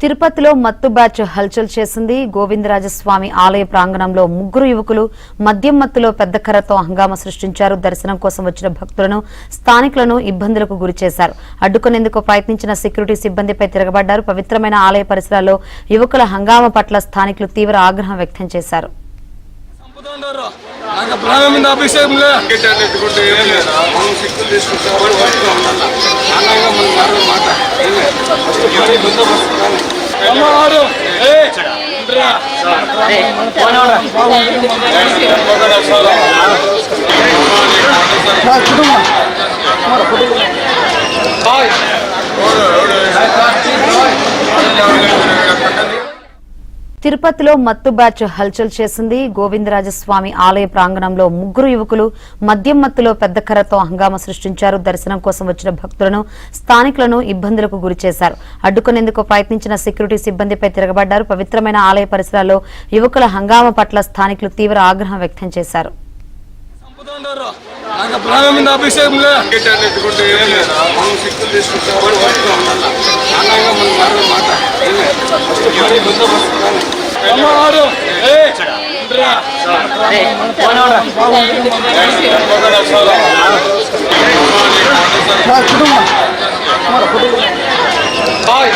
తిరుపతిలో మత్తు బ్యాచ్ హల్చల్ చేసింది. గోవిందరాజస్వామి ఆలయ ప్రాంగణంలో ముగ్గురు యువకులు మద్యం మత్తులో పెద్ద కర్రతో హంగామా సృష్టించారు. దర్శనం కోసం వచ్చిన భక్తులను, స్థానికులను ఇబ్బందులకు గురిచేశారు. అడ్డుకునేందుకు ప్రయత్నించిన సెక్యూరిటీ సిబ్బందిపై తిరగబడ్డారు. పవిత్రమైన ఆలయ పరిసరాల్లో యువకుల హంగామా పట్ల స్థానికులు తీవ్ర ఆగ్రహం వ్యక్తం చేశారు. తిరుపతిలో మత్తు బ్యాచ్ హల్చల్ చేసింది. గోవిందరాజస్వామి ఆలయ ప్రాంగణంలో ముగ్గురు యువకులు మద్యం మత్తులో పెద్ద కర్రతో హంగామా సృష్టించారు. దర్శనం కోసం వచ్చిన భక్తులను, స్థానికులను ఇబ్బందులకు గురిచేశారు. అడ్డుకునేందుకు ప్రయత్నించిన సెక్యూరిటీ సిబ్బందిపై తిరగబడ్డారు. పవిత్రమైన ఆలయ పరిసరాల్లో యువకుల హంగామా పట్ల స్థానికులు తీవ్ర ఆగ్రహం వ్యక్తం చేశారు. Bye.